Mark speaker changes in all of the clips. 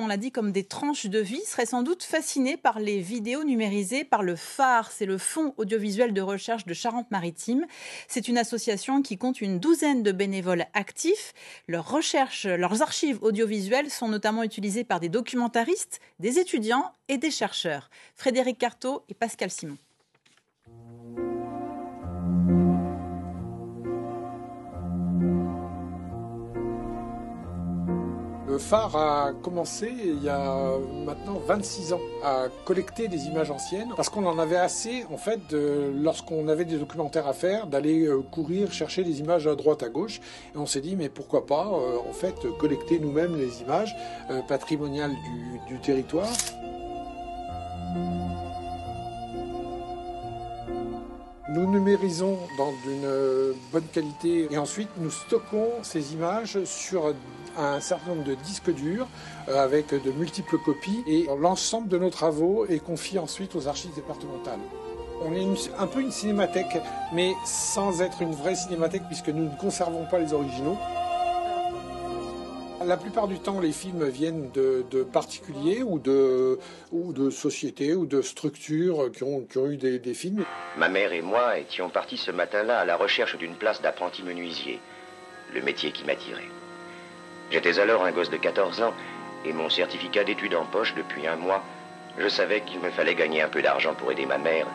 Speaker 1: on l'a dit, comme des tranches de vie, seraient sans doute fascinés par les vidéos numérisées par le phare. C'est le Fonds audiovisuel de recherche de Charente-Maritime. C'est une association qui compte une douzaine de bénévoles actifs. Leurs archives audiovisuelles sont notamment utilisées par des documentaristes, des étudiants et des chercheurs. Frédéric Carteau et Pascal Simon.
Speaker 2: Le phare a commencé il y a maintenant 26 ans à collecter des images anciennes parce qu'on en avait assez en fait lorsqu'on avait des documentaires à faire d'aller courir chercher des images à droite à gauche et on s'est dit mais pourquoi pas en fait collecter nous-mêmes les images patrimoniales du territoire. Nous numérisons dans une bonne qualité et ensuite nous stockons ces images sur un certain nombre de disques durs avec de multiples copies et l'ensemble de nos travaux est confié ensuite aux archives départementales. On est un peu une cinémathèque, mais sans être une vraie cinémathèque puisque nous ne conservons pas les originaux. La plupart du temps, les films viennent de particuliers ou de sociétés ou de structures qui ont eu des films.
Speaker 3: Ma mère et moi étions partis ce matin-là à la recherche d'une place d'apprenti menuisier, le métier qui m'attirait. J'étais alors un gosse de 14 ans et mon certificat d'études en poche depuis un mois. Je savais qu'il me fallait gagner un peu d'argent pour aider ma mère,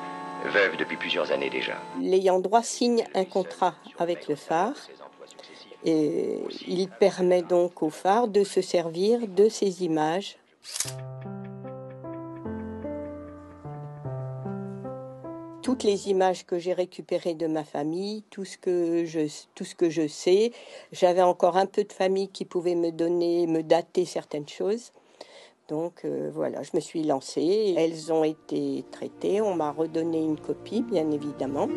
Speaker 3: veuve depuis plusieurs années déjà.
Speaker 4: L'ayant droit signe un contrat avec le phare. Et il permet donc au phare de se servir de ces images. Toutes les images que j'ai récupérées de ma famille, tout ce que je sais, j'avais encore un peu de famille qui pouvait me dater certaines choses. Donc voilà, je me suis lancée. Elles ont été traitées, on m'a redonné une copie, bien évidemment.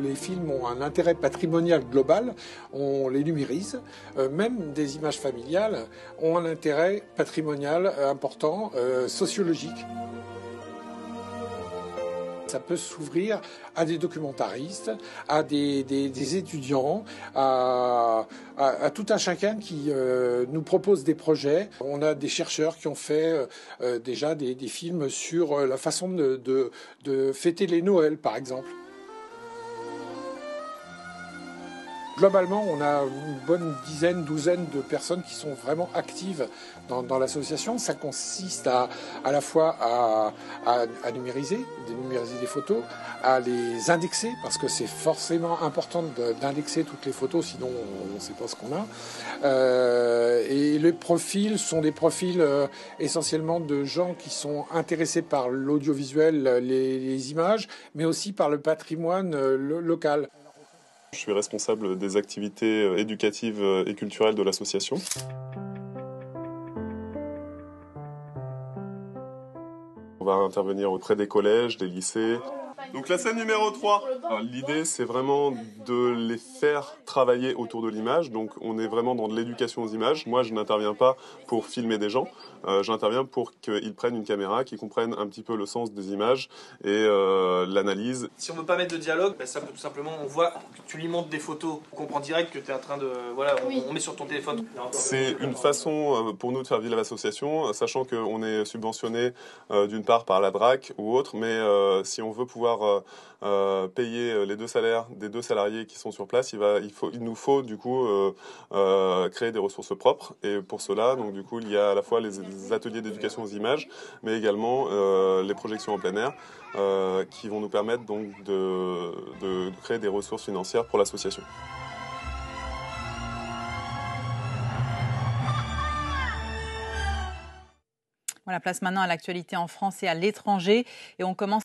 Speaker 2: Les films ont un intérêt patrimonial global, on les numérise. Même des images familiales ont un intérêt patrimonial important, sociologique. Ça peut s'ouvrir à des documentaristes, à des étudiants, à tout un chacun qui nous propose des projets. On a des chercheurs qui ont fait déjà des films sur la façon de fêter les Noëls, par exemple. Globalement, on a une bonne douzaine de personnes qui sont vraiment actives dans l'association. Ça consiste à la fois à numériser des photos, à les indexer, parce que c'est forcément important d'indexer toutes les photos, sinon on ne sait pas ce qu'on a. Et les profils sont des profils essentiellement de gens qui sont intéressés par l'audiovisuel, les images, mais aussi par le patrimoine local.
Speaker 5: Je suis responsable des activités éducatives et culturelles de l'association. On va intervenir auprès des collèges, des lycées. Donc la scène numéro 3, l'idée c'est vraiment de les faire travailler autour de l'image, donc on est vraiment dans de l'éducation aux images. Moi je n'interviens pas pour filmer des gens, j'interviens pour qu'ils prennent une caméra, qu'ils comprennent un petit peu le sens des images et l'analyse.
Speaker 6: Si on ne veut pas mettre de dialogue, ça peut tout simplement, on voit que tu lui montres des photos, on comprend direct que tu es en train de... Voilà, on met sur ton téléphone.
Speaker 5: C'est une façon pour nous de faire vivre l'association, sachant qu'on est subventionné d'une part par la DRAC ou autre, mais si on veut pouvoir payer les deux salaires des deux salariés qui sont sur place, il nous faut du coup créer des ressources propres. Et pour cela, donc du coup, il y a à la fois les ateliers d'éducation aux images, mais également les projections en plein air qui vont nous permettre donc de créer des ressources financières pour l'association.
Speaker 1: Voilà, place maintenant à l'actualité en France et à l'étranger. Et on commence